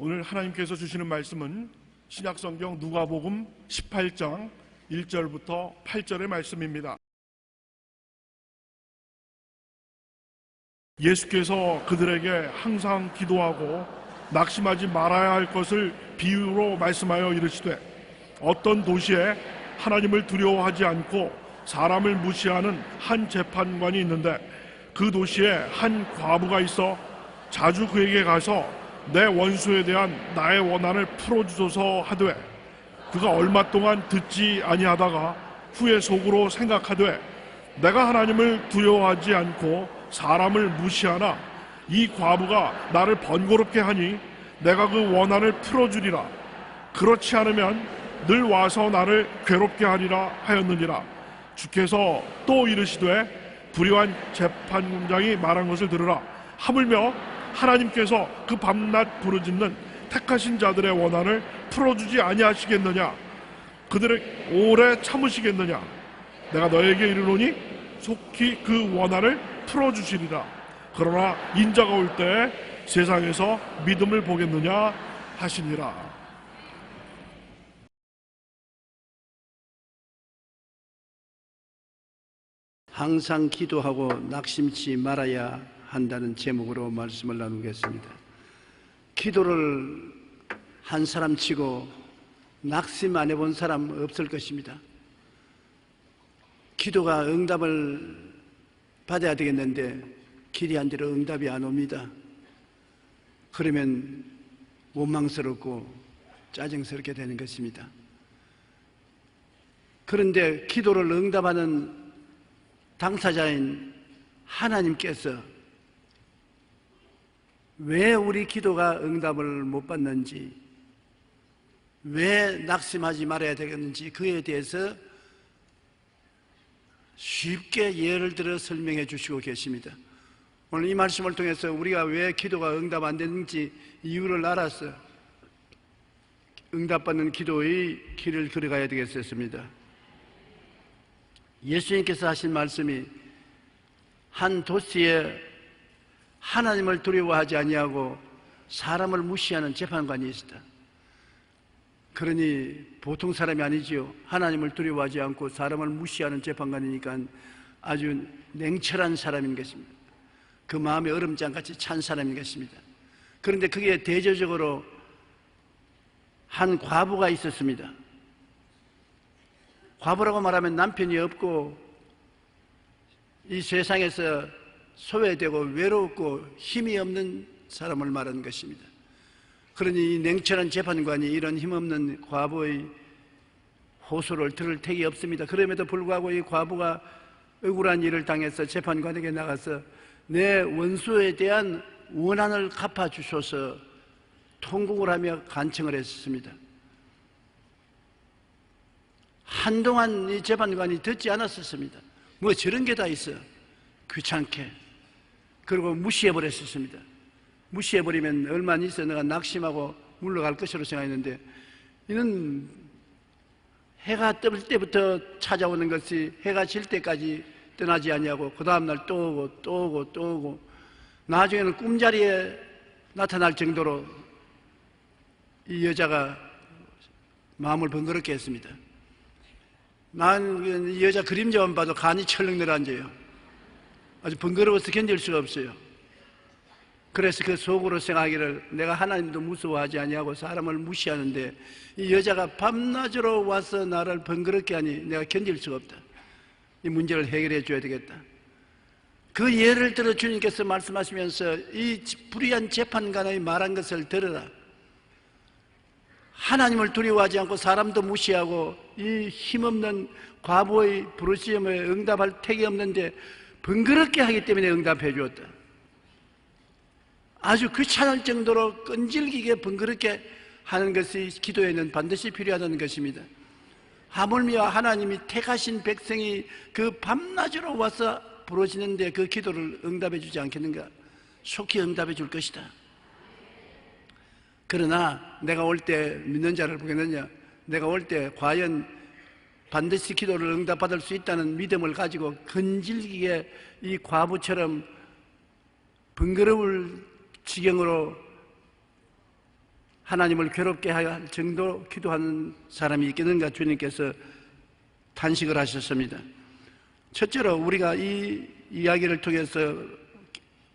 오늘 하나님께서 주시는 말씀은 신약성경 누가복음 18장 1절부터 8절의 말씀입니다. 예수께서 그들에게 항상 기도하고 낙심하지 말아야 할 것을 비유로 말씀하여 이르시되, 어떤 도시에 하나님을 두려워하지 않고 사람을 무시하는 한 재판관이 있는데, 그 도시에 한 과부가 있어 자주 그에게 가서 내 원수에 대한 나의 원한을 풀어주소서 하되, 그가 얼마 동안 듣지 아니하다가 후에 속으로 생각하되, 내가 하나님을 두려워하지 않고 사람을 무시하나 이 과부가 나를 번거롭게 하니 내가 그 원한을 풀어주리라. 그렇지 않으면 늘 와서 나를 괴롭게 하리라 하였느니라. 주께서 또 이르시되, 불의한 재판장이 말한 것을 들으라. 하물며 하나님께서 그 밤낮 부르짖는 택하신 자들의 원한을 풀어주지 아니하시겠느냐? 그들을 오래 참으시겠느냐? 내가 너에게 이르노니 속히 그 원한을 풀어주시리라. 그러나 인자가 올 때에 세상에서 믿음을 보겠느냐 하시니라. 항상 기도하고 낙심치 말아야 한다는 제목으로 말씀을 나누겠습니다. 기도를 한 사람 치고 낙심 안 해본 사람 없을 것입니다. 기도가 응답을 받아야 되겠는데 기리한 대로 응답이 안 옵니다. 그러면 원망스럽고 짜증스럽게 되는 것입니다. 그런데 기도를 응답하는 당사자인 하나님께서 왜 우리 기도가 응답을 못 받는지, 왜 낙심하지 말아야 되겠는지, 그에 대해서 쉽게 예를 들어 설명해 주시고 계십니다. 오늘 이 말씀을 통해서 우리가 왜 기도가 응답 안 되는지 이유를 알아서 응답받는 기도의 길을 걸어가야 되겠습니다. 예수님께서 하신 말씀이, 한 도시에 하나님을 두려워하지 아니하고 사람을 무시하는 재판관이 있었다. 그러니 보통 사람이 아니지요. 하나님을 두려워하지 않고 사람을 무시하는 재판관이니까 아주 냉철한 사람인 것입니다. 그 마음에 얼음장같이 찬 사람인 것입니다. 그런데 그게 대조적으로 한 과부가 있었습니다. 과부라고 말하면 남편이 없고 이 세상에서 소외되고 외롭고 힘이 없는 사람을 말하는 것입니다. 그러니 이 냉철한 재판관이 이런 힘없는 과부의 호소를 들을 택이 없습니다. 그럼에도 불구하고 이 과부가 억울한 일을 당해서 재판관에게 나가서 내 원수에 대한 원한을 갚아주셔서 통곡을 하며 간청을 했습니다. 한동안 이 재판관이 듣지 않았었습니다. 뭐 저런 게 다 있어, 귀찮게. 그리고 무시해버렸습니다. 무시해버리면 얼마 안 있어 내가 낙심하고 물러갈 것으로 생각했는데, 이는 해가 뜰 때부터 찾아오는 것이 해가 질 때까지 떠나지 아니하고 그 다음날 또 오고 또 오고 또 오고, 나중에는 꿈자리에 나타날 정도로 이 여자가 마음을 번거롭게 했습니다. 난 이 여자 그림자만 봐도 간이 철렁 내려앉아요. 아주 번거로워서 견딜 수가 없어요. 그래서 그 속으로 생각하기를, 내가 하나님도 무서워하지 아니하고 사람을 무시하는데 이 여자가 밤낮으로 와서 나를 번거롭게 하니 내가 견딜 수가 없다. 이 문제를 해결해 줘야 되겠다. 그 예를 들어 주님께서 말씀하시면서 이 불의한 재판관의 말한 것을 들으라. 하나님을 두려워하지 않고 사람도 무시하고 이 힘없는 과부의 부르짖음에 응답할 택이 없는데 번거롭게 하기 때문에 응답해 주었다. 아주 귀찮을 정도로 끈질기게 번거롭게 하는 것이 기도에는 반드시 필요하다는 것입니다. 하물며 하나님이 택하신 백성이 그 밤낮으로 와서 부르짖는데 그 기도를 응답해 주지 않겠는가? 속히 응답해 줄 것이다. 그러나 내가 올 때 믿는 자를 보겠느냐? 내가 올 때 과연 반드시 기도를 응답받을 수 있다는 믿음을 가지고 근질기게 이 과부처럼 번거로울 지경으로 하나님을 괴롭게 할 정도로 기도하는 사람이 있겠는가 주님께서 탄식을 하셨습니다. 첫째로 우리가 이 이야기를 통해서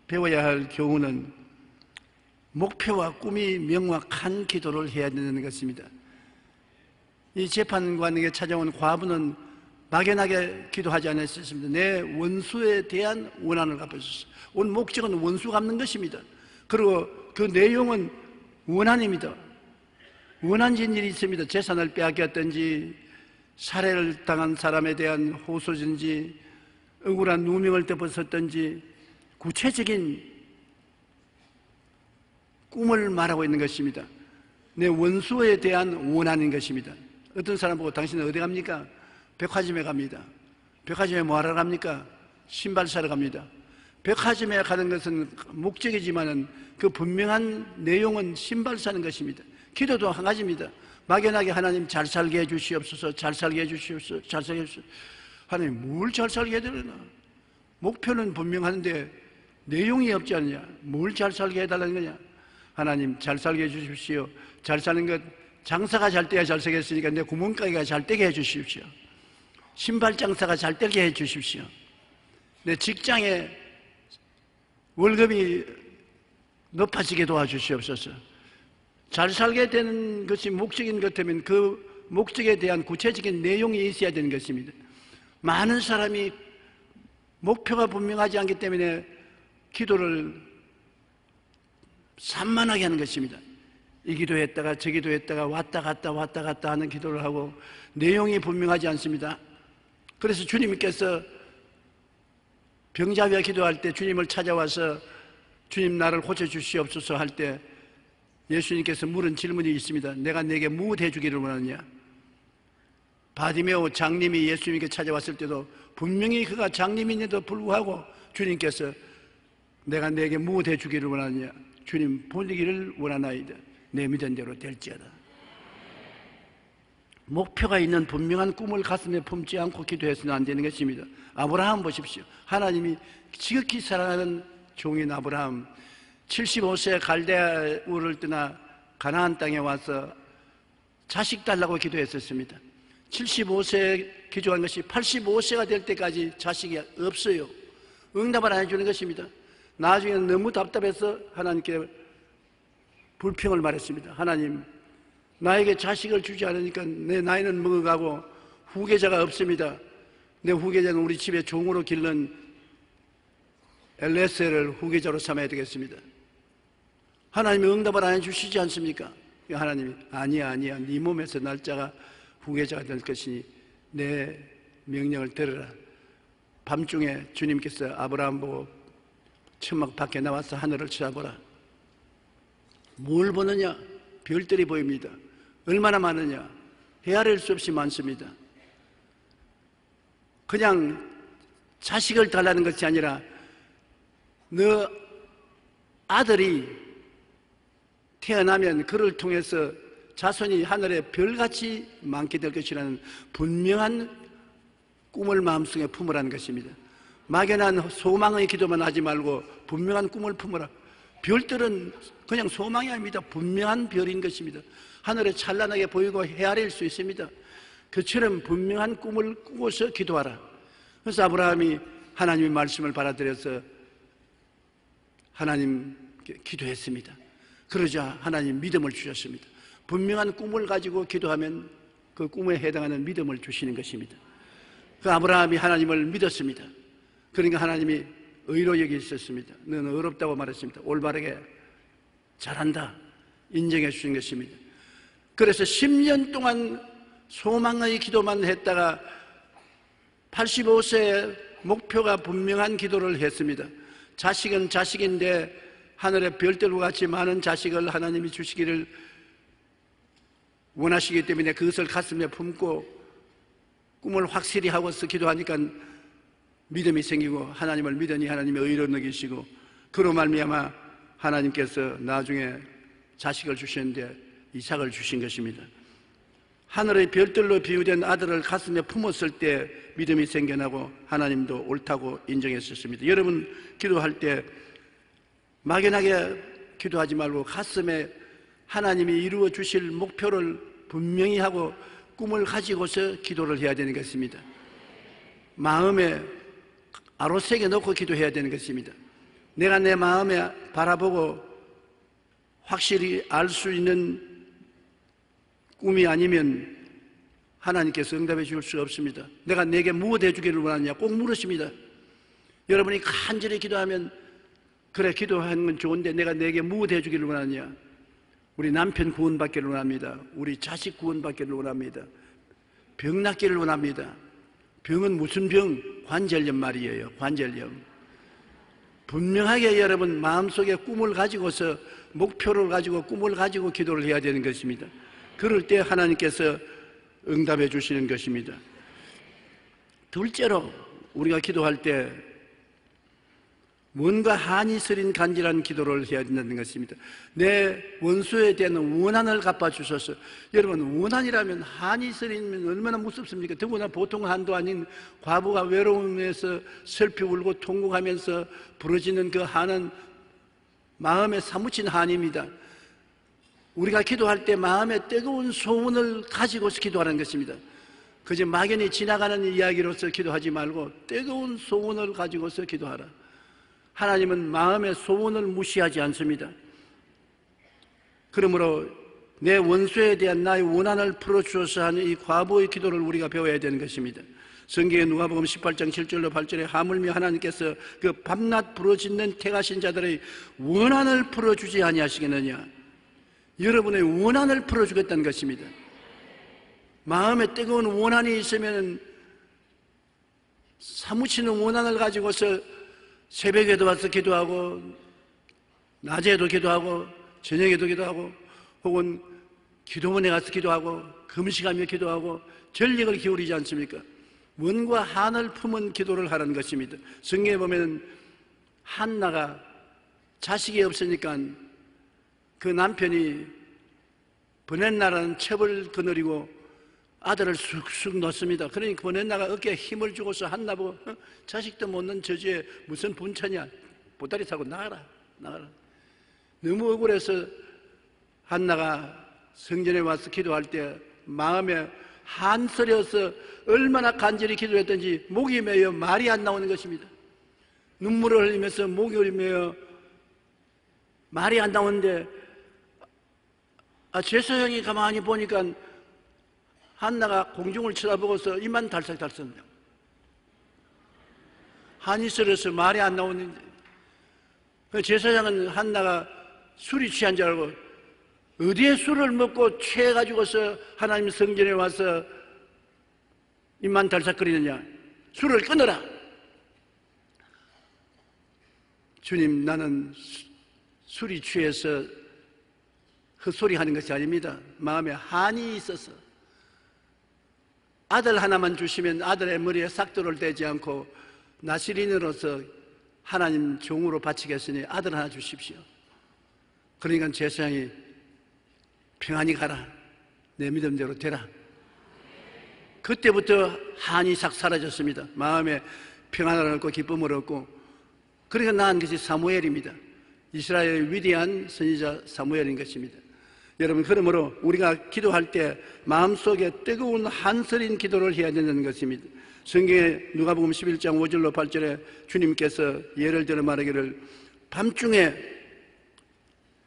배워야 할 교훈은 목표와 꿈이 명확한 기도를 해야 되는 것입니다. 이 재판관에게 찾아온 과부는 막연하게 기도하지 않았습니다. 내 원수에 대한 원한을 갚으셨어요. 온 목적은 원수 갚는 것입니다. 그리고 그 내용은 원한입니다. 원한진 일이 있습니다. 재산을 빼앗겼든지 살해를 당한 사람에 대한 호소든지 억울한 누명을 덮었었든지 구체적인 꿈을 말하고 있는 것입니다. 내 원수에 대한 원한인 것입니다. 어떤 사람 보고 당신은 어디 갑니까? 백화점에 갑니다. 백화점에 뭐하러 갑니까? 신발 사러 갑니다. 백화점에 가는 것은 목적이지만은 그 분명한 내용은 신발 사는 것입니다. 기도도 한 가지입니다. 막연하게 하나님 잘 살게 해주시옵소서, 잘 살게 해주시옵소서, 잘 살게 해주시옵소서. 하나님 뭘 잘 살게 해달라나? 목표는 분명한데 내용이 없지 않느냐? 뭘 잘 살게 해달라는 거냐? 하나님 잘 살게 해주십시오. 잘 사는 것, 장사가 잘 돼야 잘 살겠으니까 내 구멍가게가 잘 되게 해주십시오. 신발 장사가 잘 되게 해주십시오. 내 직장에 월급이 높아지게 도와주시옵소서. 잘 살게 되는 것이 목적인 것 같으면 그 목적에 대한 구체적인 내용이 있어야 되는 것입니다. 많은 사람이 목표가 분명하지 않기 때문에 기도를 산만하게 하는 것입니다. 이 기도했다가 저 기도했다가 왔다 갔다 하는 기도를 하고 내용이 분명하지 않습니다. 그래서 주님께서 병자 위에 기도할 때 주님을 찾아와서 주님 나를 고쳐주시옵소서 할 때 예수님께서 물은 질문이 있습니다. 내가 네게 무엇 해주기를 원하느냐? 바디메오 장님이 예수님께 찾아왔을 때도 분명히 그가 장님인데도 불구하고 주님께서 내가 네게 무엇 해주기를 원하느냐? 주님 보내기를 원하나이다. 내 믿은 대로 될지어다. 목표가 있는 분명한 꿈을 가슴에 품지 않고 기도해서는 안 되는 것입니다. 아브라함 보십시오. 하나님이 지극히 사랑하는 종인 아브라함 75세 갈대아 우를 떠나 가나안 땅에 와서 자식 달라고 기도했었습니다. 75세에 기도한 것이 85세가 될 때까지 자식이 없어요. 응답을 안 해주는 것입니다. 나중에는 너무 답답해서 하나님께 불평을 말했습니다. 하나님, 나에게 자식을 주지 않으니까 내 나이는 먹어가고 후계자가 없습니다. 내 후계자는 우리 집에 종으로 기른 엘레셀을 후계자로 삼아야 되겠습니다. 하나님이 응답을 안 해주시지 않습니까? 하나님이 아니야 네 몸에서 날짜가 후계자가 될 것이니 내 명령을 들으라. 밤중에 주님께서 아브라함 보고 천막 밖에 나와서 하늘을 쳐다보라. 뭘 보느냐? 별들이 보입니다. 얼마나 많으냐? 헤아릴 수 없이 많습니다. 그냥 자식을 달라는 것이 아니라 너 아들이 태어나면 그를 통해서 자손이 하늘에 별같이 많게 될 것이라는 분명한 꿈을 마음속에 품으라는 것입니다. 막연한 소망의 기도만 하지 말고 분명한 꿈을 품으라. 별들은 그냥 소망이 아닙니다. 분명한 별인 것입니다. 하늘에 찬란하게 보이고 헤아릴 수 있습니다. 그처럼 분명한 꿈을 꾸고서 기도하라. 그래서 아브라함이 하나님의 말씀을 받아들여서 하나님께 기도했습니다. 그러자 하나님 믿음을 주셨습니다. 분명한 꿈을 가지고 기도하면 그 꿈에 해당하는 믿음을 주시는 것입니다. 그 아브라함이 하나님을 믿었습니다. 그러니까 하나님이 의로 여기셨습니다. 너는 의롭다고 말했습니다. 올바르게 잘한다 인정해 주신 것입니다. 그래서 10년 동안 소망의 기도만 했다가 85세에 목표가 분명한 기도를 했습니다. 자식은 자식인데 하늘의 별들과 같이 많은 자식을 하나님이 주시기를 원하시기 때문에 그것을 가슴에 품고 꿈을 확실히 하고서 기도하니까 믿음이 생기고 하나님을 믿으니 하나님의 의로 여기시고 그로 말미암아 하나님께서 나중에 자식을 주셨는데 이삭을 주신 것입니다. 하늘의 별들로 비유된 아들을 가슴에 품었을 때 믿음이 생겨나고 하나님도 옳다고 인정했었습니다. 여러분 기도할 때 막연하게 기도하지 말고 가슴에 하나님이 이루어 주실 목표를 분명히 하고 꿈을 가지고서 기도를 해야 되는 것입니다. 마음에 아로새겨 놓고 기도해야 되는 것입니다. 내가 내 마음에 바라보고 확실히 알 수 있는 꿈이 아니면 하나님께서 응답해 줄 수 없습니다. 내가 내게 무엇 해주기를 원하느냐 꼭 물으십니다. 여러분이 간절히 기도하면 그래 기도하는 건 좋은데 내가 내게 무엇 해주기를 원하느냐. 우리 남편 구원받기를 원합니다. 우리 자식 구원받기를 원합니다. 병 낫기를 원합니다. 병은 무슨 병? 관절염 말이에요. 관절염. 분명하게 여러분 마음속에 꿈을 가지고서 목표를 가지고 꿈을 가지고 기도를 해야 되는 것입니다. 그럴 때 하나님께서 응답해 주시는 것입니다. 둘째로 우리가 기도할 때 뭔가 한이 서린 간절한 기도를 해야 된다는 것입니다. 내 원수에 대한 원한을 갚아주셔서, 여러분 원한이라면 한이 서리면 얼마나 무섭습니까? 더구나 보통 한도 아닌 과부가 외로움에서 슬피 울고 통곡하면서 부러지는 그 한은 마음에 사무친 한입니다. 우리가 기도할 때 마음에 뜨거운 소원을 가지고서 기도하는 것입니다. 그저 막연히 지나가는 이야기로서 기도하지 말고 뜨거운 소원을 가지고서 기도하라. 하나님은 마음의 소원을 무시하지 않습니다. 그러므로 내 원수에 대한 나의 원한을 풀어주어서 하는 이 과부의 기도를 우리가 배워야 되는 것입니다. 성경의 누가복음 18장 7절로 8절에 하물며 하나님께서 그 밤낮 부르짖는 택하신 자들의 원한을 풀어주지 아니하시겠느냐. 여러분의 원한을 풀어주겠다는 것입니다. 마음에 뜨거운 원한이 있으면 사무치는 원한을 가지고서 새벽에도 와서 기도하고 낮에도 기도하고 저녁에도 기도하고 혹은 기도원에 가서 기도하고 금식하며 기도하고 전력을 기울이지 않습니까? 원과 한을 품은 기도를 하라는 것입니다. 성경에 보면 한나가 자식이 없으니까 그 남편이 버넷나라는 첩을 거느리고 아들을 쑥쑥 넣습니다. 그러니까 버넷나가 어깨에 힘을 주고서 한나 보고 자식도 못 낳은 저주에 무슨 분차냐, 보따리 타고 나가라. 너무 억울해서 한나가 성전에 와서 기도할 때 마음에 한서려서 얼마나 간절히 기도했던지 목이 메여 말이 안 나오는 것입니다. 눈물을 흘리면서 목이 메여 말이 안 나오는데 제사장이 가만히 보니까 한나가 공중을 쳐다보고서 입만 달싹달싹 한이 서려서 말이 안 나오는데 제사장은 한나가 술이 취한 줄 알고 어디에 술을 먹고 취해가지고서 하나님 성전에 와서 입만 달싹거리느냐. 술을 끊어라. 주님, 나는 술이 취해서 헛소리 하는 것이 아닙니다. 마음에 한이 있어서 아들 하나만 주시면 아들의 머리에 싹돌을 떼지 않고 나시린으로서 하나님 종으로 바치겠으니 아들 하나 주십시오. 그러니까 제사장이 평안히 가라. 내 믿음대로 되라. 그때부터 한이 싹 사라졌습니다. 마음에 평안을 얻고 기쁨을 얻고. 그러니까 낳은 것이 사무엘입니다. 이스라엘의 위대한 선지자 사무엘인 것입니다. 여러분, 그러므로 우리가 기도할 때 마음속에 뜨거운 한서린 기도를 해야 된다는 것입니다. 성경에 누가복음 11장 5절로 8절에 주님께서 예를 들어 말하기를 밤중에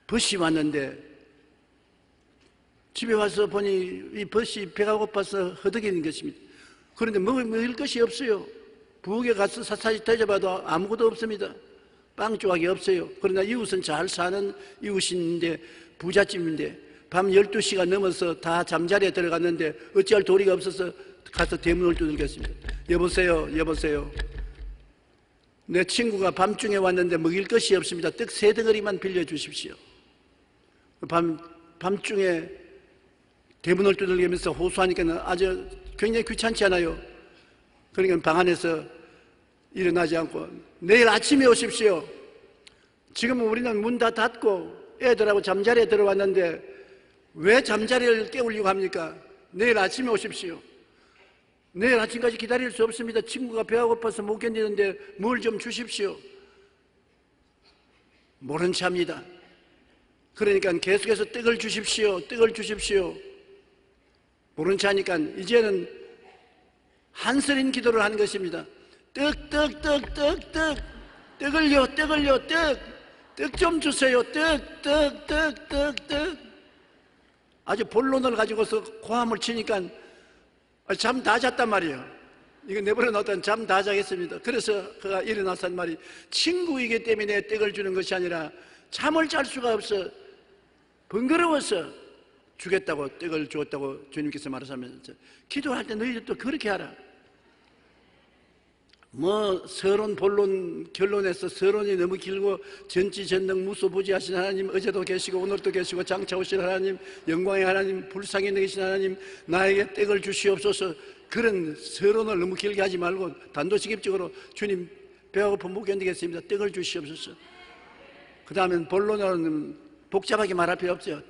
벗이 왔는데 집에 와서 보니 이 벗이 배가 고파서 허덕이는 것입니다. 그런데 먹을 것이 없어요. 부엌에 가서 샅샅이 뒤져봐도 아무것도 없습니다. 빵 조각이 없어요. 그러나 이웃은 잘 사는 이웃인데 부잣집인데 밤 12시가 넘어서 다 잠자리에 들어갔는데 어찌할 도리가 없어서 가서 대문을 두들겼습니다. 여보세요. 내 친구가 밤중에 왔는데 먹일 것이 없습니다. 떡 3덩어리만 빌려주십시오. 밤중에 대문을 두들기면서 호소하니까 아주 굉장히 귀찮지 않아요. 그러니까 방 안에서 일어나지 않고 내일 아침에 오십시오. 지금은 우리는 문 다 닫고 애들하고 잠자리에 들어왔는데 왜 잠자리를 깨우려고 합니까? 내일 아침에 오십시오. 내일 아침까지 기다릴 수 없습니다. 친구가 배가 고파서 못 견디는데 뭘 좀 주십시오. 모른 체합니다. 그러니까 계속해서 떡을 주십시오, 떡을 주십시오. 모른 체 하니까 이제는 한서린 기도를 하는 것입니다. 떡을요, 떡을요, 떡 좀 주세요. 떡. 아주 본론을 가지고서 고함을 치니까 잠 다 잤단 말이에요. 이거 내버려 놨다면 잠 다 자겠습니다. 그래서 그가 일어나서 한 말이, 친구이기 때문에 떡을 주는 것이 아니라 잠을 잘 수가 없어 번거로워서 주겠다고 떡을 주었다고 주님께서 말하시면서, 기도할 때 너희들도 그렇게 하라. 서론, 본론, 결론에서 서론이 너무 길고 전지전능 무소부지하신 하나님, 어제도 계시고 오늘도 계시고 장차 오실 하나님, 영광의 하나님, 불쌍히 여기신 하나님, 나에게 떡을 주시옵소서, 그런 서론을 너무 길게 하지 말고 단도직입적으로 주님 배가 고파 못 견디겠습니다, 떡을 주시옵소서. 그 다음엔 본론으로는 복잡하게 말할 필요 없어요.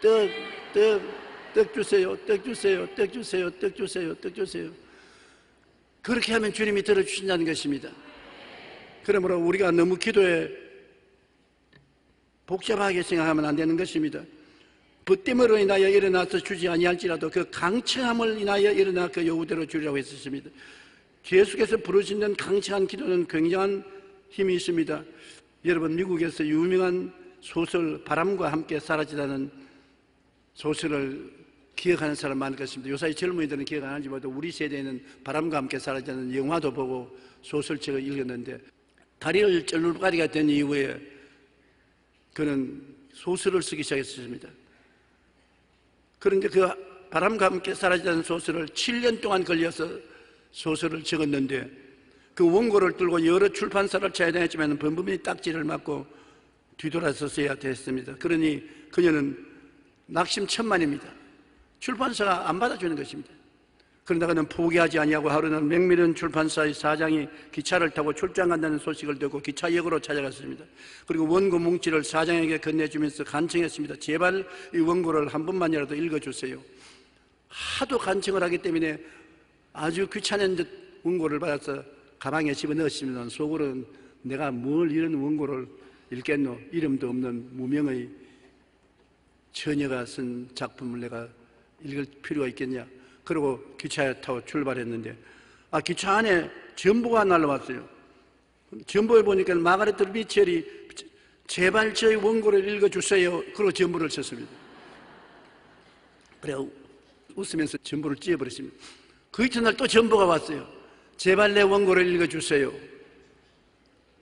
떡 주세요, 떡 주세요, 떡 주세요, 떡 주세요, 떡 주세요. 그렇게 하면 주님이 들어주신다는 것입니다. 그러므로 우리가 너무 기도에 복잡하게 생각하면 안 되는 것입니다. 부됨으로 인하여 일어나서 주지 아니할지라도 그 강청함을 인하여 일어나 그 여우대로 주리라고 했었습니다. 계속해서 부르짖는 강청한 기도는 굉장한 힘이 있습니다. 여러분, 미국에서 유명한 소설 바람과 함께 사라지다는 소설을 기억하는 사람 많을 것입니다. 요사이 젊은이들은 기억 안 하지 못해도 우리 세대에는 바람과 함께 사라지는 영화도 보고 소설책을 읽었는데, 다리를 쩔룩거리가 된 이후에 그는 소설을 쓰기 시작했습니다. 그런데 그 바람과 함께 사라지는 소설을 7년 동안 걸려서 소설을 적었는데, 그 원고를 들고 여러 출판사를 찾아다녔지만 범범이 딱지를 맞고 뒤돌아서서야 됐습니다. 그러니 그녀는 낙심천만입니다. 출판사가 안 받아주는 것입니다. 그러나 그는 포기하지 아니하고 하루는 맥밀런 출판사의 사장이 기차를 타고 출장 간다는 소식을 듣고 기차역으로 찾아갔습니다. 그리고 원고 뭉치를 사장에게 건네주면서 간청했습니다. 제발 이 원고를 한 번만이라도 읽어주세요. 하도 간청을 하기 때문에 아주 귀찮은 듯 원고를 받아서 가방에 집어넣었습니다. 속으로는 내가 뭘 이런 원고를 읽겠노, 이름도 없는 무명의 처녀가 쓴 작품을 내가 읽을 필요가 있겠냐. 그리고 기차에 타고 출발했는데, 기차 안에 전보가 날라왔어요. 전보에 보니까 마가레트 미첼이 제발 저희 원고를 읽어주세요, 그리고 전보를 쳤습니다. 그래 웃으면서 전보를 찢어버렸습니다. 그 이튿날 또 전보가 왔어요. 제발 내 원고를 읽어주세요.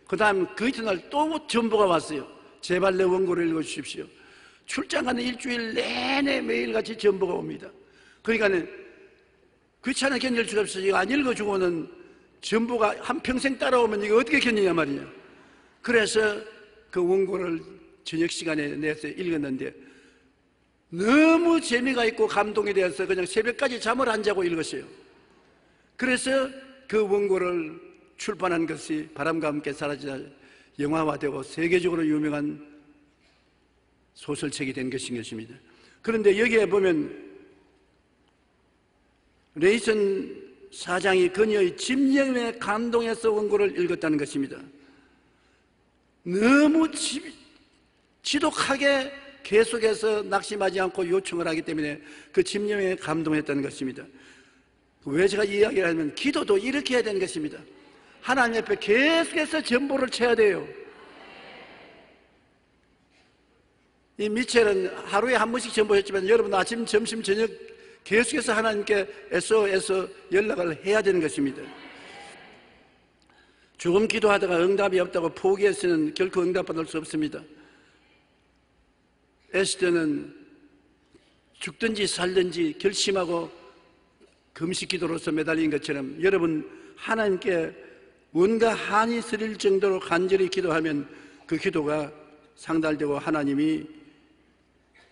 그 다음 그 이튿날 또 전보가 왔어요. 제발 내 원고를 읽어주십시오. 출장 가는 일주일 내내 매일같이 전보가 옵니다. 그러니까 귀찮아 견딜 수가 없어서 이거 안 읽어주고는 전보가 한평생 따라오면 이거 어떻게 견디냐 말이냐. 그래서 그 원고를 저녁 시간에 내서 읽었는데 너무 재미가 있고 감동이 되어서 그냥 새벽까지 잠을 안 자고 읽었어요. 그래서 그 원고를 출판한 것이 바람과 함께 사라지다 영화화되고 세계적으로 유명한 소설책이 된 것입니다. 그런데 여기에 보면 레이슨 사장이 그녀의 집념에 감동해서 원고를 읽었다는 것입니다. 너무 지독하게 계속해서 낙심하지 않고 요청을 하기 때문에 그 집념에 감동했다는 것입니다. 왜 제가 이 이야기를 하면, 기도도 이렇게 해야 되는 것입니다. 하나님 앞에 계속해서 전보를 쳐야 돼요. 이 미첼은 하루에 한 번씩 전보했지만 여러분 아침, 점심, 저녁 계속해서 하나님께 애써 연락을 해야 되는 것입니다. 조금 기도하다가 응답이 없다고 포기해서는 결코 응답받을 수 없습니다. 에스더는 죽든지 살든지 결심하고 금식 기도로서 매달린 것처럼 여러분 하나님께 뭔가 한이 스릴 정도로 간절히 기도하면 그 기도가 상달되고 하나님이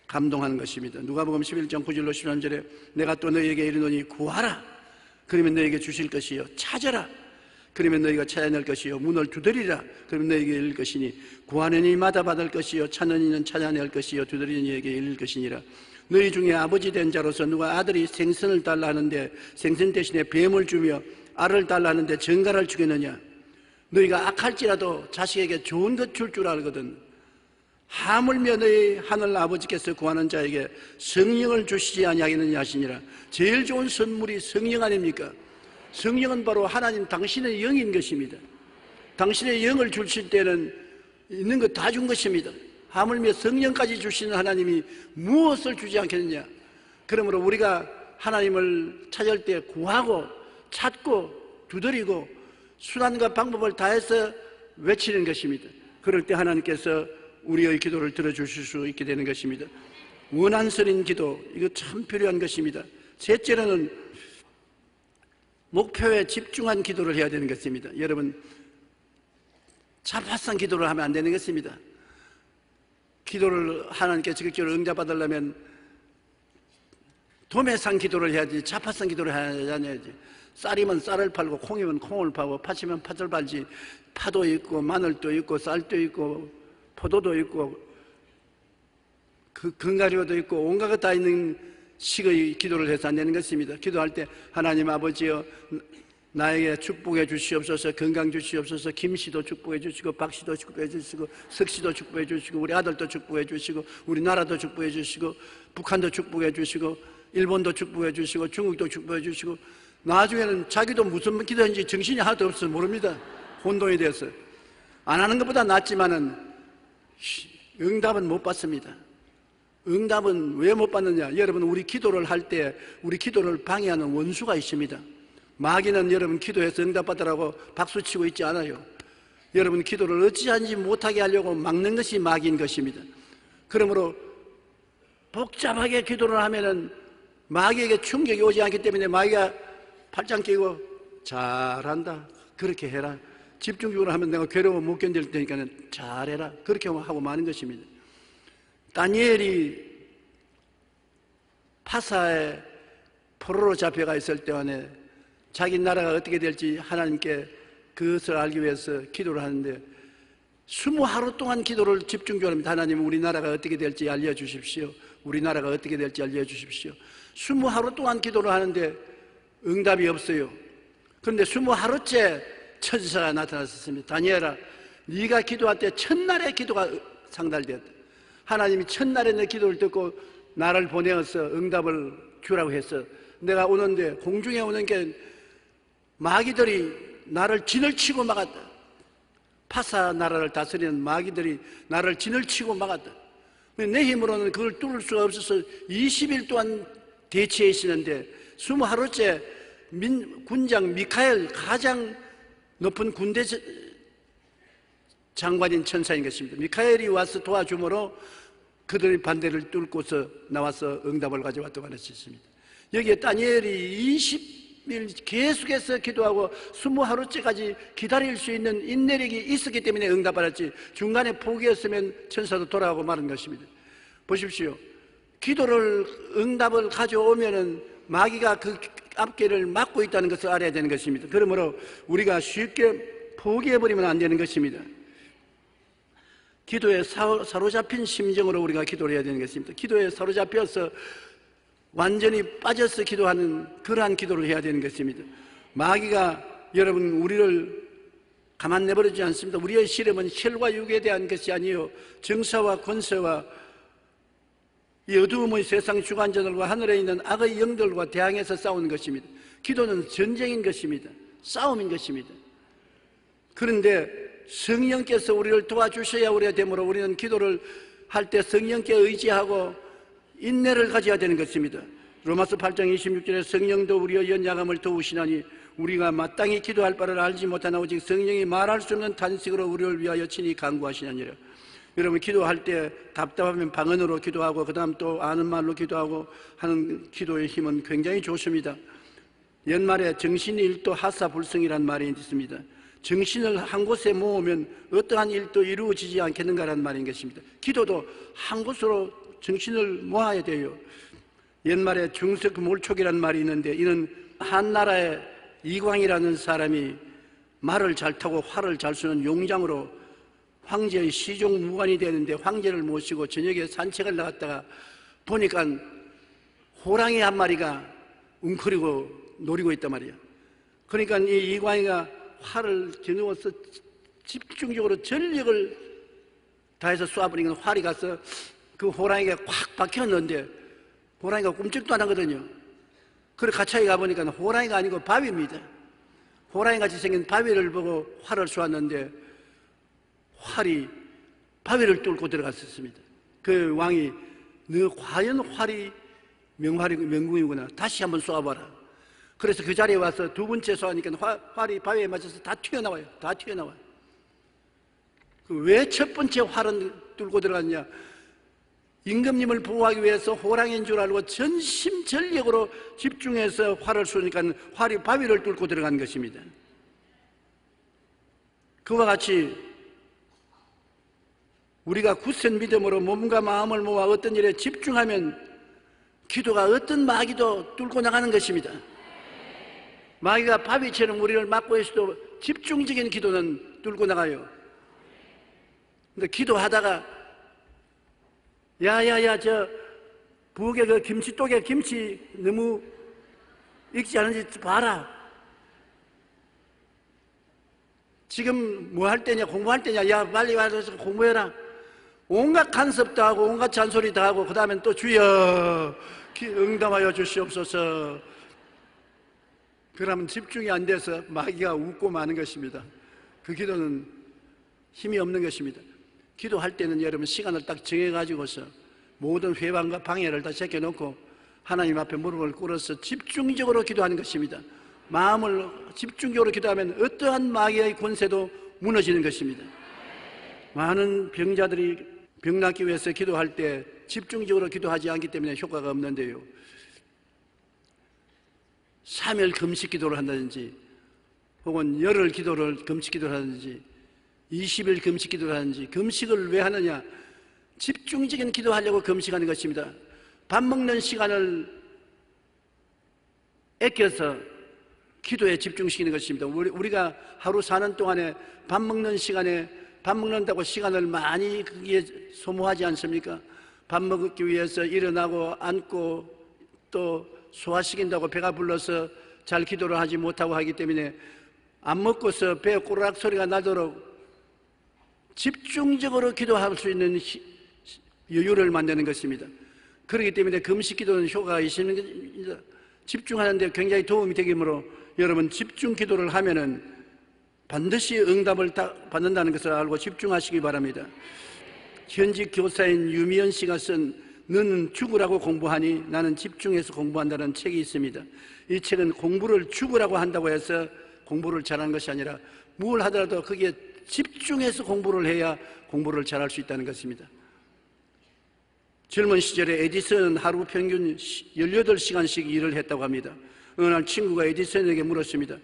감동하는 것입니다. 누가복음 11장 9절로 13절에 내가 또 너희에게 이르노니 구하라 그러면 너희에게 주실 것이요, 찾아라 그러면 너희가 찾아낼 것이요, 문을 두드리라 그러면 너희에게 열릴 것이니 구하는 이마다 받을 것이요, 찾는 이는 찾아낼 것이요, 두드리는 이에게 열릴 것이니라. 너희 중에 아버지 된 자로서 누가 아들이 생선을 달라 하는데 생선 대신에 뱀을 주며 알을 달라 하는데 정갈을 주겠느냐. 너희가 악할지라도 자식에게 좋은 것 줄 줄 알거든. 하물며 너희 하늘 아버지께서 구하는 자에게 성령을 주시지 아니하겠느냐 하시니라. 제일 좋은 선물이 성령 아닙니까? 성령은 바로 하나님 당신의 영인 것입니다. 당신의 영을 주실 때는 있는 것 다 준 것입니다. 하물며 성령까지 주시는 하나님이 무엇을 주지 않겠느냐. 그러므로 우리가 하나님을 찾을 때 구하고 찾고 두드리고 수단과 방법을 다해서 외치는 것입니다. 그럴 때 하나님께서 우리의 기도를 들어주실 수 있게 되는 것입니다. 원한스러운 기도, 이거 참 필요한 것입니다. 셋째로는 목표에 집중한 기도를 해야 되는 것입니다. 여러분, 자파상 기도를 하면 안 되는 것입니다. 기도를 하나님께 적극적으로 응답받으려면 도매상 기도를 해야지 자파상 기도를 해야지. 쌀이면 쌀을 팔고 콩이면 콩을 팔고 팥이면 팥을 팔지. 파도 있고 마늘도 있고 쌀도 있고 포도도 있고 견과류도 있고 온갖 것 다 있는 식의 기도를 해서 안 되는 것입니다. 기도할 때 하나님 아버지여 나에게 축복해 주시옵소서. 건강 주시옵소서. 김씨도 축복해 주시고 박씨도 축복해 주시고 석씨도 축복해 주시고 우리 아들도 축복해 주시고 우리 나라도 축복해 주시고 북한도 축복해 주시고 일본도 축복해 주시고 중국도 축복해 주시고 나중에는 자기도 무슨 기도인지 정신이 하나도 없어서 모릅니다. 혼돈이 돼서 안 하는 것보다 낫지만은 응답은 못 받습니다. 응답은 왜 못 받느냐? 여러분, 우리 기도를 할 때 우리 기도를 방해하는 원수가 있습니다. 마귀는 여러분 기도해서 응답받으라고 박수치고 있지 않아요. 여러분 기도를 어찌하는지 못하게 하려고 막는 것이 마귀인 것입니다. 그러므로 복잡하게 기도를 하면은 마귀에게 충격이 오지 않기 때문에 마귀가 팔짱 끼고 잘한다 그렇게 해라, 집중적으로 하면 내가 괴로워 못 견딜 테니까 잘해라 그렇게 하고 마는 것입니다. 다니엘이 파사에 포로로 잡혀가 있을 때 안에 자기 나라가 어떻게 될지 하나님께 그것을 알기 위해서 기도를 하는데 20하루 동안 기도를 집중적으로 합니다. 하나님, 우리 나라가 어떻게 될지 알려주십시오. 우리 나라가 어떻게 될지 알려주십시오. 20하루 동안 기도를 하는데 응답이 없어요. 그런데 20하루째 천사가 나타났습니다. 다니엘아, 네가 기도할 때 첫날에 기도가 상달되었다. 하나님이 첫날에 내 기도를 듣고 나를 보내어서 응답을 주라고 했어. 내가 오는데 공중에 오는 게 마귀들이 나를 진을 치고 막았다. 파사 나라를 다스리는 마귀들이 나를 진을 치고 막았다. 내 힘으로는 그걸 뚫을 수가 없어서 20일 동안 대치해 있었는데 20하루째 군장 미카엘, 가장 높은 군대 장관인 천사인 것입니다. 미카엘이 와서 도와주므로 그들의 반대를 뚫고서 나와서 응답을 가져왔다고 할 수 있습니다. 여기에 다니엘이 20일 계속해서 기도하고 20하루째까지 기다릴 수 있는 인내력이 있었기 때문에 응답받았지, 중간에 포기했으면 천사도 돌아가고 마는 것입니다. 보십시오. 기도를 응답을 가져오면은 마귀가 그 앞길을 막고 있다는 것을 알아야 되는 것입니다. 그러므로 우리가 쉽게 포기해버리면 안 되는 것입니다. 기도에 사로잡힌 심정으로 우리가 기도를 해야 되는 것입니다. 기도에 사로잡혀서 완전히 빠져서 기도하는 그러한 기도를 해야 되는 것입니다. 마귀가 여러분 우리를 가만 내버리지 않습니다. 우리의 시름은 혈과 육에 대한 것이 아니요 정사와 권세와 이 어두움의 세상 주관자들과 하늘에 있는 악의 영들과 대항해서 싸우는 것입니다. 기도는 전쟁인 것입니다. 싸움인 것입니다. 그런데 성령께서 우리를 도와주셔야 우리가 되므로 우리는 기도를 할 때 성령께 의지하고 인내를 가져야 되는 것입니다. 로마서 8장 26절에 성령도 우리의 연약함을 도우시나니 우리가 마땅히 기도할 바를 알지 못하나 오직 성령이 말할 수 없는 탄식으로 우리를 위하여 친히 간구하시느니라. 여러분 기도할 때 답답하면 방언으로 기도하고 그 다음 또 아는 말로 기도하고 하는 기도의 힘은 굉장히 좋습니다. 옛말에 정신이 일도 하사불성이라는 말이 있습니다. 정신을 한 곳에 모으면 어떠한 일도 이루어지지 않겠는가라는 말인 것입니다. 기도도 한 곳으로 정신을 모아야 돼요. 옛말에 중석몰촉이라는 말이 있는데 이는 한나라의 이광이라는 사람이 말을 잘 타고 활을 잘 쏘는 용장으로 황제의 시종무관이 되는데 황제를 모시고 저녁에 산책을 나갔다가 보니까 호랑이 한 마리가 웅크리고 노리고 있단 말이야. 그러니까 이 이광이가 활을 겨누어서 집중적으로 전력을 다 해서 쏘아버리니까 활이 가서 그 호랑이가 콱 박혔는데 호랑이가 꼼짝도 안 하거든요. 그래 가차에 가보니까 호랑이가 아니고 바위입니다. 호랑이같이 생긴 바위를 보고 활을 쏘았는데 활이 바위를 뚫고 들어갔었습니다. 그 왕이 너 과연 활이 명궁이구나. 다시 한번 쏘아봐라. 그래서 그 자리에 와서 두 번째 쏘니까 활이 바위에 맞아서 다 튀어나와요. 다 튀어나와요. 왜 첫 번째 활은 뚫고 들어갔냐? 임금님을 보호하기 위해서 호랑이인 줄 알고 전심전력으로 집중해서 활을 쏘니까 활이 바위를 뚫고 들어간 것입니다. 그와 같이 우리가 굳센 믿음으로 몸과 마음을 모아 어떤 일에 집중하면 기도가 어떤 마귀도 뚫고 나가는 것입니다. 마귀가 바위처럼 우리를 막고 있어도 집중적인 기도는 뚫고 나가요. 근데 기도하다가 야야야 저 부엌에 그 김치독에 김치 너무 익지 않은지 봐라. 지금 뭐 할 때냐? 공부할 때냐? 야 빨리 와서 공부해라. 온갖 간섭도 하고 온갖 잔소리도 하고 그 다음엔 또 주여 응답하여 주시옵소서. 그러면 집중이 안 돼서 마귀가 웃고 마는 것입니다. 그 기도는 힘이 없는 것입니다. 기도할 때는 여러분 시간을 딱 정해가지고서 모든 회방과 방해를 다 제껴놓고 하나님 앞에 무릎을 꿇어서 집중적으로 기도하는 것입니다. 마음을 집중적으로 기도하면 어떠한 마귀의 권세도 무너지는 것입니다. 많은 병자들이 병 낫기 위해서 기도할 때 집중적으로 기도하지 않기 때문에 효과가 없는데요, 3일 금식 기도를 한다든지 혹은 열흘 기도를 금식 기도를 하든지 20일 금식 기도를 하든지, 금식을 왜 하느냐? 집중적인 기도하려고 금식하는 것입니다. 밥 먹는 시간을 아껴서 기도에 집중시키는 것입니다. 우리가 하루 사는 동안에 밥 먹는 시간에 밥 먹는다고 시간을 많이 거기에 소모하지 않습니까? 밥 먹기 위해서 일어나고 앉고 또 소화시킨다고 배가 불러서 잘 기도를 하지 못하고 하기 때문에 안 먹고서 배 꼬르락 소리가 나도록 집중적으로 기도할 수 있는 여유를 만드는 것입니다. 그렇기 때문에 금식 기도는 효과가 있는 것입니다. 집중하는 데 굉장히 도움이 되기므로 여러분 집중 기도를 하면은 반드시 응답을 받는다는 것을 알고 집중하시기 바랍니다. 현직 교사인 유미연 씨가 쓴 너는 죽으라고 공부하니 나는 집중해서 공부한다는 책이 있습니다. 이 책은 공부를 죽으라고 한다고 해서 공부를 잘하는 것이 아니라 뭘 하더라도 거기에 집중해서 공부를 해야 공부를 잘할 수 있다는 것입니다. 젊은 시절에 에디슨은 하루 평균 18시간씩 일을 했다고 합니다. 어느 날 친구가 에디슨에게 물었습니다.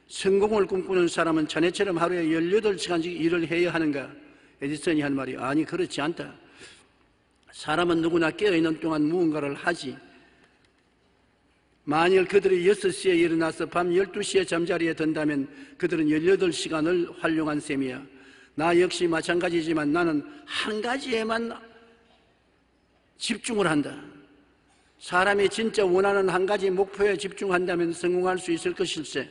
성공을 꿈꾸는 사람은 자네처럼 하루에 18시간씩 일을 해야 하는가? 에디슨이 한 말이 아니 그렇지 않다. 사람은 누구나 깨어있는 동안 무언가를 하지. 만일 그들이 6시에 일어나서 밤 12시에 잠자리에 든다면 그들은 18시간을 활용한 셈이야. 나 역시 마찬가지지만 나는 한 가지에만 집중을 한다. 사람이 진짜 원하는 한 가지 목표에 집중한다면 성공할 수 있을 것일세.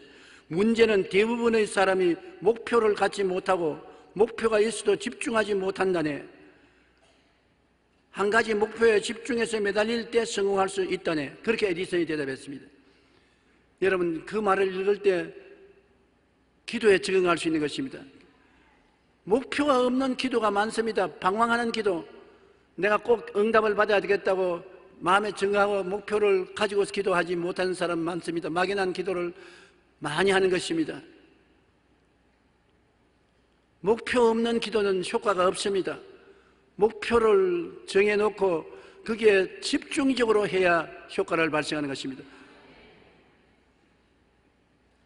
문제는 대부분의 사람이 목표를 갖지 못하고 목표가 있어도 집중하지 못한다네. 한 가지 목표에 집중해서 매달릴 때 성공할 수 있다네. 그렇게 에디슨이 대답했습니다. 여러분 그 말을 읽을 때 기도에 적응할 수 있는 것입니다. 목표가 없는 기도가 많습니다. 방황하는 기도, 내가 꼭 응답을 받아야 되겠다고 마음에 정하고 목표를 가지고서 기도하지 못하는 사람 많습니다. 막연한 기도를 많이 하는 것입니다. 목표 없는 기도는 효과가 없습니다. 목표를 정해놓고 거기에 집중적으로 해야 효과를 발생하는 것입니다.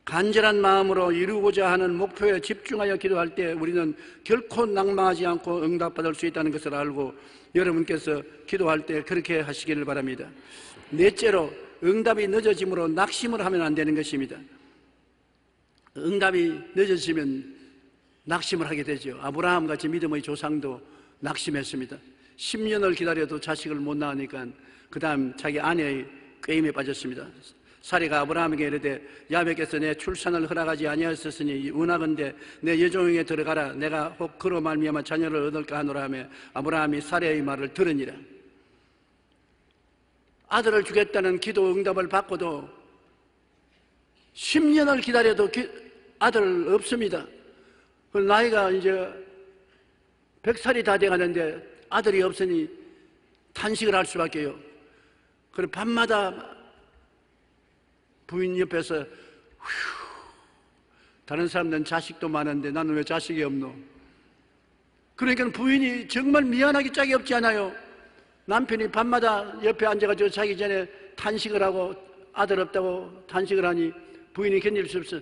간절한 마음으로 이루고자 하는 목표에 집중하여 기도할 때 우리는 결코 낭망하지 않고 응답받을 수 있다는 것을 알고 여러분께서 기도할 때 그렇게 하시기를 바랍니다. 넷째로 응답이 늦어짐으로 낙심을 하면 안 되는 것입니다. 응답이 늦어지면 낙심을 하게 되죠. 아브라함같이 믿음의 조상도 낙심했습니다. 10년을 기다려도 자식을 못 낳으니까 그 다음 자기 아내의 꾀임에 빠졌습니다. 사례가 아브라함에게 이르되 야훼께서 내 출산을 허락하지 아니하였으니 원하건대 내 여종에게 들어가라. 내가 혹 그로 말미암아 자녀를 얻을까 하노라 하며 아브라함이 사례의 말을 들으니라. 아들을 주겠다는 기도 응답을 받고도 10년을 기다려도 아들 없습니다. 나이가 이제 100살이 다 돼가는데 아들이 없으니 탄식을 할 수밖에요. 그리고 밤마다 부인 옆에서 다른 사람들은 자식도 많은데 나는 왜 자식이 없노? 그러니까 부인이 정말 미안하기 짝이 없지 않아요. 남편이 밤마다 옆에 앉아가지고 자기 전에 탄식을 하고 아들 없다고 탄식을 하니 부인이 견딜 수 없어.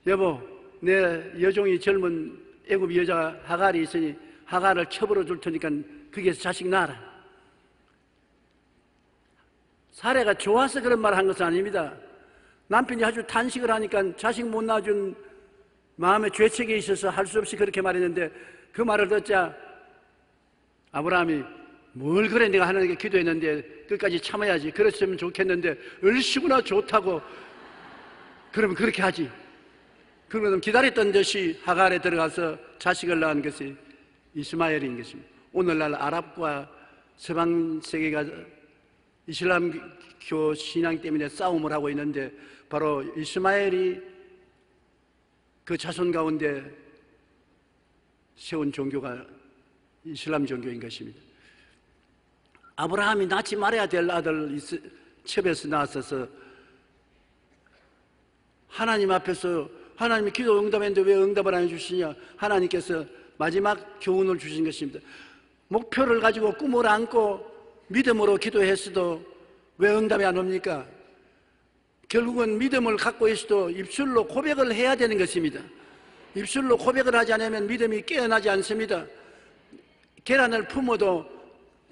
여보, 내 여종이 젊은 애굽 여자 하갈이 있으니 하갈을 쳐버려 줄 테니까 거기에서 자식 낳아라. 사례가 좋아서 그런 말을 한 것은 아닙니다. 남편이 아주 탄식을 하니까 자식 못 낳아준 마음에 죄책이 있어서 할 수 없이 그렇게 말했는데 그 말을 듣자 아브라함이 뭘 그래, 내가 하나님께 기도했는데 끝까지 참아야지, 그랬으면 좋겠는데 얼씨구나 좋다고 그러면 그렇게 하지. 그러면 기다렸던 듯이 하갈에 들어가서 자식을 낳은 것이 이스마엘인 것입니다. 오늘날 아랍과 서방 세계가 이슬람교 신앙 때문에 싸움을 하고 있는데 바로 이스마엘이 그 자손 가운데 세운 종교가 이슬람 종교인 것입니다. 아브라함이 낳지 말아야 될 아들 첩에서 낳았어서 하나님 앞에서 하나님이 기도 응답했는데 왜 응답을 안 해주시냐, 하나님께서 마지막 교훈을 주신 것입니다. 목표를 가지고 꿈을 안고 믿음으로 기도했어도 왜 응답이 안 옵니까? 결국은 믿음을 갖고 있어도 입술로 고백을 해야 되는 것입니다. 입술로 고백을 하지 않으면 믿음이 깨어나지 않습니다. 계란을 품어도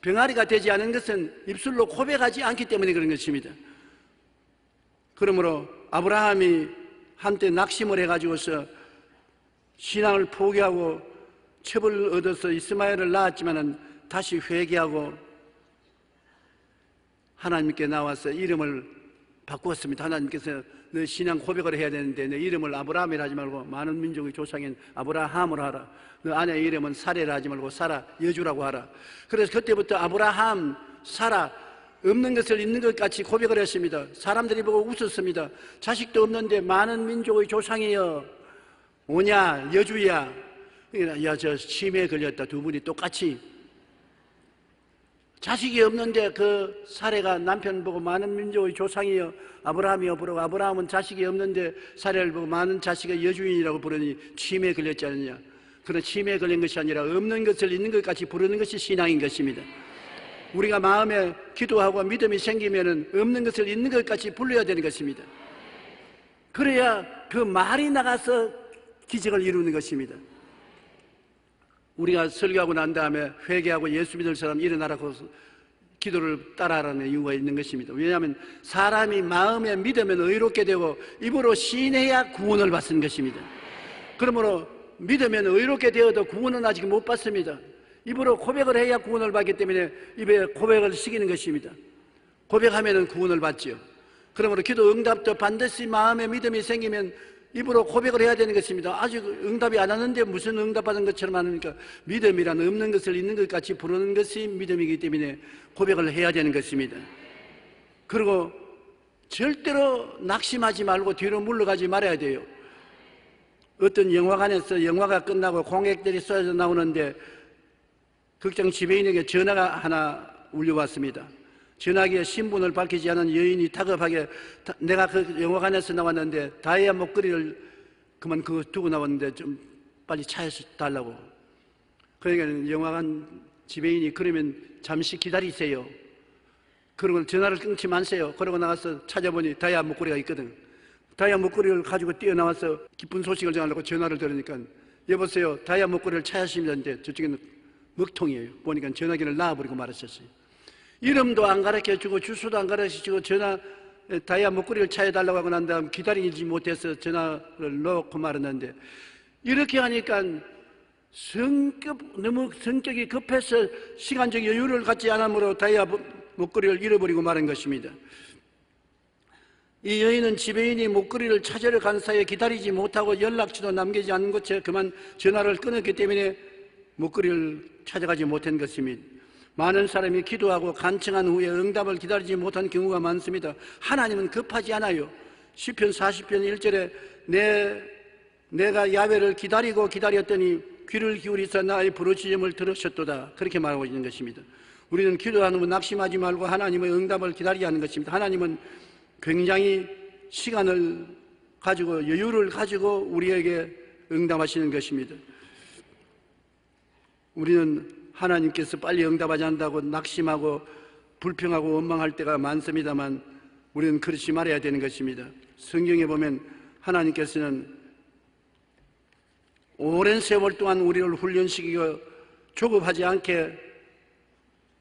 병아리가 되지 않은 것은 입술로 고백하지 않기 때문에 그런 것입니다. 그러므로 아브라함이 한때 낙심을 해가지고서 신앙을 포기하고 첩을 얻어서 이스마엘을 낳았지만은 다시 회개하고 하나님께 나와서 이름을 바꾸었습니다. 하나님께서 너 신앙 고백을 해야 되는데 너 이름을 아브라함이라 하지 말고 많은 민족의 조상인 아브라함으로 하라. 너 아내의 이름은 사레라 하지 말고 사라 여주라고 하라. 그래서 그때부터 아브라함, 사라 없는 것을 있는 것 같이 고백을 했습니다. 사람들이 보고 웃었습니다. 자식도 없는데 많은 민족의 조상이여 오냐 여주야. 야, 저 치매에 걸렸다. 두 분이 똑같이. 자식이 없는데 그 사례가 남편 보고 많은 민족의 조상이여 아브라함이여 부르고 아브라함은 자식이 없는데 사례를 보고 많은 자식의 여주인이라고 부르니 치매에 걸렸지 않느냐. 그런 치매에 걸린 것이 아니라 없는 것을 있는 것 같이 부르는 것이 신앙인 것입니다. 우리가 마음에 기도하고 믿음이 생기면은 없는 것을 있는 것 같이 불러야 되는 것입니다. 그래야 그 말이 나가서 기적을 이루는 것입니다. 우리가 설교하고 난 다음에 회개하고 예수 믿을 사람 일어나라고 기도를 따라하라는 이유가 있는 것입니다. 왜냐하면 사람이 마음에 믿으면 의롭게 되고 입으로 시인해야 구원을 받는 것입니다. 그러므로 믿으면 의롭게 되어도 구원은 아직 못 받습니다. 입으로 고백을 해야 구원을 받기 때문에 입에 고백을 시키는 것입니다. 고백하면 구원을 받죠. 그러므로 기도 응답도 반드시 마음에 믿음이 생기면 입으로 고백을 해야 되는 것입니다. 아직 응답이 안 하는데 무슨 응답받은 것처럼 하니까 믿음이란 없는 것을 있는 것 같이 부르는 것이 믿음이기 때문에 고백을 해야 되는 것입니다. 그리고 절대로 낙심하지 말고 뒤로 물러가지 말아야 돼요. 어떤 영화관에서 영화가 끝나고 공객들이 쏟아져 나오는데 극장 지배인에게 전화가 하나 울려왔습니다. 전화기에 신분을 밝히지 않은 여인이 다급하게 내가 그 영화관에서 나왔는데 다이아 목걸이를 그만 그거 두고 나왔는데 좀 빨리 차에서 달라고. 그러니까 영화관 지배인이 그러면 잠시 기다리세요. 그러고 전화를 끊지 마세요. 그러고 나가서 찾아보니 다이아 목걸이가 있거든. 다이아 목걸이를 가지고 뛰어나와서 기쁜 소식을 전하려고 전화를 들으니까 여보세요, 다이아 목걸이를 찾으시는데 저쪽에는 먹통이에요. 보니까 전화기를 놔버리고 말았었어요. 이름도 안 가르쳐주고 주소도 안 가르쳐주고 다이아 목걸이를 찾아달라고 하고 난 다음 기다리지 못해서 전화를 놓고 말았는데 이렇게 하니까 너무 성격이 급해서 시간적 여유를 갖지 않으므로 다이아 목걸이를 잃어버리고 말은 것입니다. 이 여인은 지배인이 목걸이를 찾으러 간 사이에 기다리지 못하고 연락처도 남기지 않은 것에 그만 전화를 끊었기 때문에 목걸이를 찾아가지 못한 것입니다. 많은 사람이 기도하고 간청한 후에 응답을 기다리지 못한 경우가 많습니다. 하나님은 급하지 않아요. 시편 40편 1절에 내가 야훼를 기다렸더니 귀를 기울이사 나의 부르짖음을 들으셨도다, 그렇게 말하고 있는 것입니다. 우리는 기도하는 후 낙심하지 말고 하나님의 응답을 기다리야 하는 것입니다. 하나님은 굉장히 시간을 가지고 여유를 가지고 우리에게 응답하시는 것입니다. 우리는 하나님께서 빨리 응답하지 않는다고 낙심하고 불평하고 원망할 때가 많습니다만 우리는 그렇지 말아야 되는 것입니다. 성경에 보면 하나님께서는 오랜 세월 동안 우리를 훈련시키고 조급하지 않게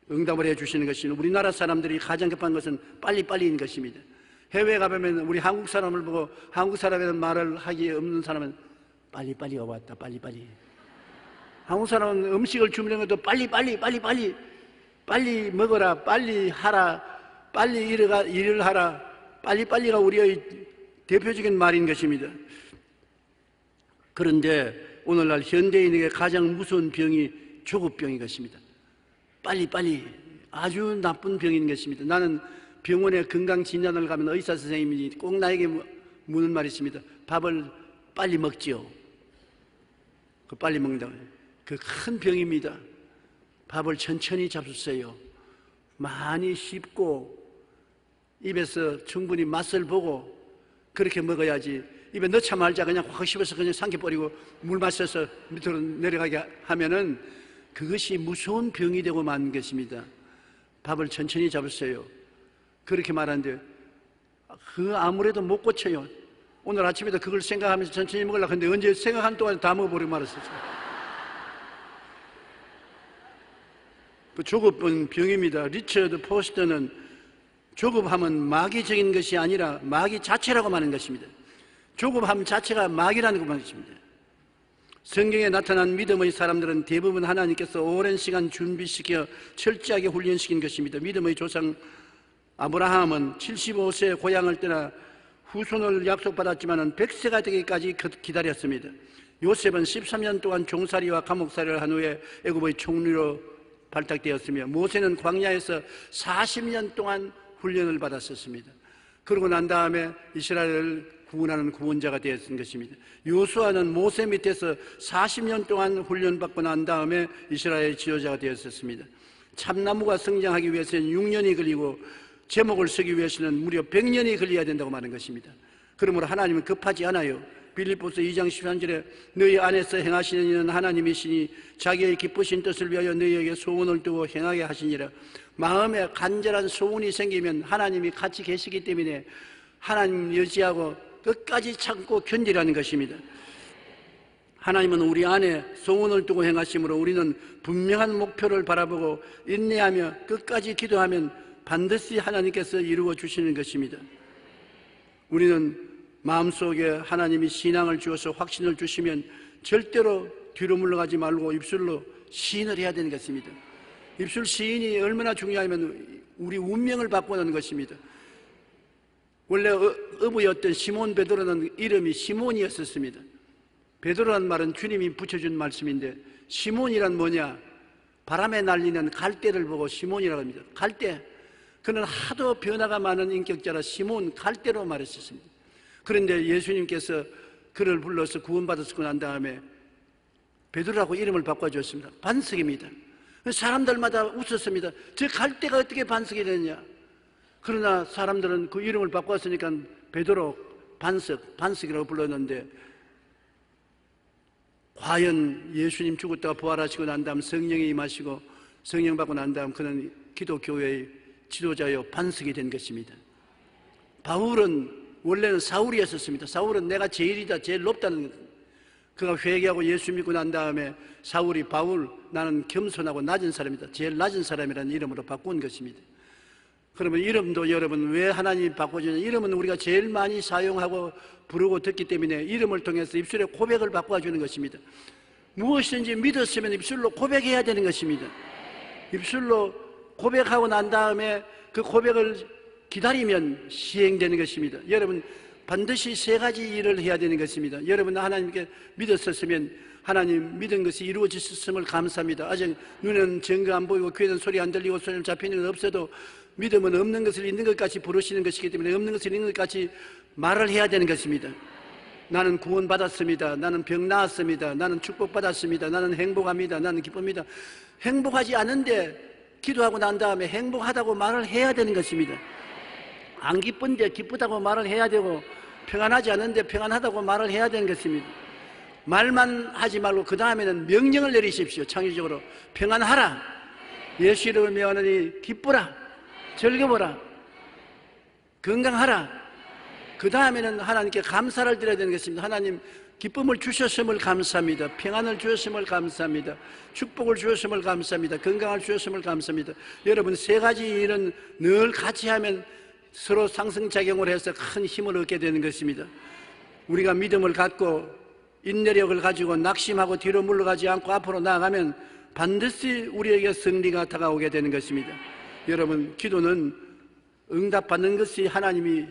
응답을 해주시는 것입니다. 우리나라 사람들이 가장 급한 것은 빨리빨리인 것입니다. 해외에 가보면 우리 한국 사람을 보고 한국 사람이라는 말을 하기 없는 사람은 빨리빨리 왔다, 빨리빨리. 한국 사람은 음식을 주문한 것도 빨리 먹어라, 빨리 하라, 빨리 일을 하라, 빨리빨리가 우리의 대표적인 말인 것입니다. 그런데 오늘날 현대인에게 가장 무서운 병이 조급병인 것입니다. 빨리 아주 나쁜 병인 것입니다. 나는 병원에 건강진단을 가면 의사 선생님이 꼭 나에게 묻는 말이 있습니다. 밥을 빨리 먹지요. 그 빨리 먹는다고. 그 큰 병입니다. 밥을 천천히 잡수세요. 많이 씹고 입에서 충분히 맛을 보고 그렇게 먹어야지. 입에 넣자 말자 그냥 확 씹어서 그냥 삼켜버리고 물 마셔서 밑으로 내려가게 하면은 그것이 무서운 병이 되고 마는 것입니다. 밥을 천천히 잡으세요. 그렇게 말하는데 그 아무래도 못 고쳐요. 오늘 아침에도 그걸 생각하면서 천천히 먹으려고 했는데 언제 생각한 동안 다 먹어버리고 말았어요. 그 조급은 병입니다. 리처드 포스터는 조급함은 마귀적인 것이 아니라 마귀 자체라고 말하는 것입니다. 조급함 자체가 마귀라는 것입니다. 성경에 나타난 믿음의 사람들은 대부분 하나님께서 오랜 시간 준비시켜 철저하게 훈련시킨 것입니다. 믿음의 조상 아브라함은 75세에 고향을 떠나 후손을 약속받았지만 100세가 되기까지 기다렸습니다. 요셉은 13년 동안 종살이와 감옥살이를 한 후에 애굽의 총리로 발탁되었으며 모세는 광야에서 40년 동안 훈련을 받았었습니다. 그러고 난 다음에 이스라엘을 구원하는 구원자가 되었던 것입니다. 요수아는 모세 밑에서 40년 동안 훈련받고 난 다음에 이스라엘 지도자가 되었었습니다. 참나무가 성장하기 위해서는 6년이 걸리고 제목을 쓰기 위해서는 무려 100년이 걸려야 된다고 말하는 것입니다. 그러므로 하나님은 급하지 않아요. 빌립보서 2장 13절에 너희 안에서 행하시는 이는 하나님이시니 자기의 기쁘신 뜻을 위하여 너희에게 소원을 두고 행하게 하시니라. 마음에 간절한 소원이 생기면 하나님이 같이 계시기 때문에 하나님 의지하고 끝까지 참고 견디라는 것입니다. 하나님은 우리 안에 소원을 두고 행하심으로 우리는 분명한 목표를 바라보고 인내하며 끝까지 기도하면 반드시 하나님께서 이루어 주시는 것입니다. 우리는 마음속에 하나님이 신앙을 주어서 확신을 주시면 절대로 뒤로 물러가지 말고 입술로 시인을 해야 되는 것입니다. 입술 시인이 얼마나 중요하면 우리 운명을 바꾸는 것입니다. 원래 어부였던 시몬 베드로는 이름이 시몬이었었습니다. 베드로란 말은 주님이 붙여준 말씀인데 시몬이란 뭐냐? 바람에 날리는 갈대를 보고 시몬이라고 합니다. 갈대. 그는 하도 변화가 많은 인격자라 시몬 갈대로 말했었습니다. 그런데 예수님께서 그를 불러서 구원받았고 난 다음에 베드로라고 이름을 바꿔주었습니다. 반석입니다. 사람들마다 웃었습니다. 저 갈대가 어떻게 반석이 되느냐? 그러나 사람들은 그 이름을 바꿨으니까 베드로 반석이라고 불렀는데 과연 예수님 죽었다가 부활하시고 난 다음 성령이 임하시고 성령 받고 난 다음 그는 기독교회의 지도자요 반석이 된 것입니다. 바울은 원래는 사울이었었습니다. 사울은 내가 제일이다, 제일 높다는 것. 그가 회개하고 예수 믿고 난 다음에 사울이 바울, 나는 겸손하고 낮은 사람이다, 제일 낮은 사람이라는 이름으로 바꾼 것입니다. 그러면 이름도 여러분 왜 하나님이 바꿔주냐? 이름은 우리가 제일 많이 사용하고 부르고 듣기 때문에 이름을 통해서 입술에 고백을 바꿔주는 것입니다. 무엇이든지 믿었으면 입술로 고백해야 되는 것입니다. 입술로 고백하고 난 다음에 그 고백을 기다리면 시행되는 것입니다. 여러분 반드시 세 가지 일을 해야 되는 것입니다. 여러분 하나님께 믿었었으면 하나님 믿은 것이 이루어졌음을 감사합니다. 아직 눈은 증거 안 보이고 귀에는 소리 안 들리고 손에 잡히는 건 없어도 믿음은 없는 것을 있는 것 같이 부르시는 것이기 때문에 없는 것을 있는 것 같이 말을 해야 되는 것입니다. 나는 구원받았습니다. 나는 병 나았습니다. 나는 축복받았습니다. 나는 행복합니다. 나는 기쁩니다. 행복하지 않은데 기도하고 난 다음에 행복하다고 말을 해야 되는 것입니다. 안 기쁜데 기쁘다고 말을 해야 되고 평안하지 않은데 평안하다고 말을 해야 되는 것입니다. 말만 하지 말고 그 다음에는 명령을 내리십시오. 창의적으로 평안하라. 예수 이름을 명하노니 기쁘라. 즐거워라. 건강하라. 그 다음에는 하나님께 감사를 드려야 되는 것입니다. 하나님 기쁨을 주셨음을 감사합니다. 평안을 주셨음을 감사합니다. 축복을 주셨음을 감사합니다. 건강을 주셨음을 감사합니다. 여러분 세 가지 일은 늘 같이 하면 서로 상승작용을 해서 큰 힘을 얻게 되는 것입니다. 우리가 믿음을 갖고 인내력을 가지고 낙심하고 뒤로 물러가지 않고 앞으로 나아가면 반드시 우리에게 승리가 다가오게 되는 것입니다. 여러분 기도는 응답받는 것이 하나님이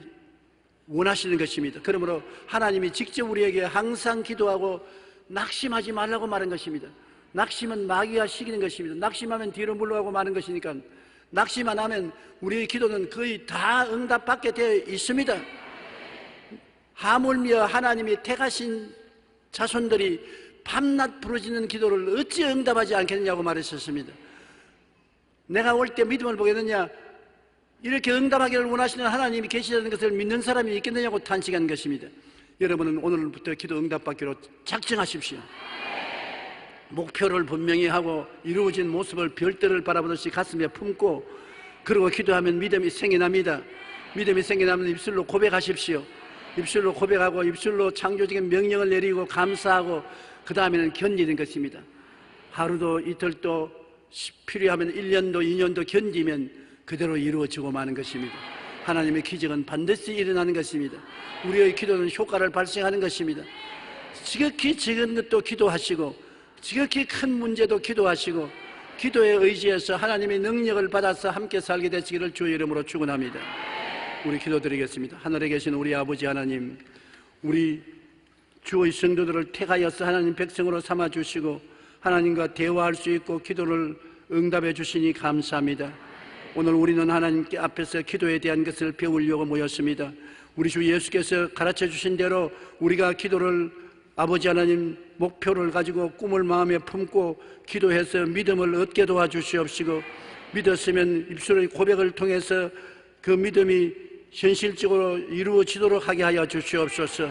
원하시는 것입니다. 그러므로 하나님이 직접 우리에게 항상 기도하고 낙심하지 말라고 말한 것입니다. 낙심은 마귀가 시키는 것입니다. 낙심하면 뒤로 물러가고 마는 것이니까 낙심 안 하면 우리의 기도는 거의 다 응답받게 되어 있습니다. 하물며 하나님이 택하신 자손들이 밤낮 부르짖는 기도를 어찌 응답하지 않겠느냐고 말했었습니다. 내가 올 때 믿음을 보겠느냐, 이렇게 응답하기를 원하시는 하나님이 계시다는 것을 믿는 사람이 있겠느냐고 탄식한 것입니다. 여러분은 오늘부터 기도 응답받기로 작정하십시오. 목표를 분명히 하고 이루어진 모습을 별들을 바라보듯이 가슴에 품고 그리고 기도하면 믿음이 생겨납니다. 믿음이 생겨나면 입술로 고백하십시오. 입술로 고백하고 입술로 창조적인 명령을 내리고 감사하고 그 다음에는 견디는 것입니다. 하루도 이틀도 필요하면 1년도 2년도 견디면 그대로 이루어지고 마는 것입니다. 하나님의 기적은 반드시 일어나는 것입니다. 우리의 기도는 효과를 발생하는 것입니다. 지극히 작은 것도 기도하시고 지극히 큰 문제도 기도하시고 기도에 의지해서 하나님의 능력을 받아서 함께 살게 되시기를 주의 이름으로 축원합니다. 우리 기도드리겠습니다. 하늘에 계신 우리 아버지 하나님, 우리 주의 성도들을 택하여서 하나님 백성으로 삼아주시고 하나님과 대화할 수 있고 기도를 응답해 주시니 감사합니다. 오늘 우리는 하나님께 앞에서 기도에 대한 것을 배우려고 모였습니다. 우리 주 예수께서 가르쳐 주신 대로 우리가 기도를 아버지 하나님 목표를 가지고 꿈을 마음에 품고 기도해서 믿음을 얻게 도와주시옵시고 믿었으면 입술의 고백을 통해서 그 믿음이 현실적으로 이루어지도록 하게 하여 주시옵소서.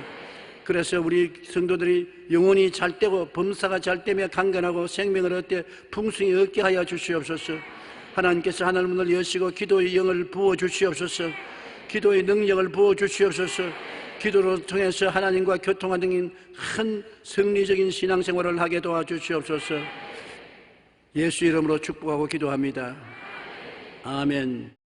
그래서 우리 성도들이 영혼이 잘 되고 범사가 잘 되며 강건하고 생명을 얻되 풍성히 얻게 하여 주시옵소서. 하나님께서 하늘 문을 여시고 기도의 영을 부어 주시옵소서. 기도의 능력을 부어 주시옵소서. 기도를 통해서 하나님과 교통하는 큰 승리적인 신앙생활을 하게 도와주시옵소서. 예수 이름으로 축복하고 기도합니다. 아멘.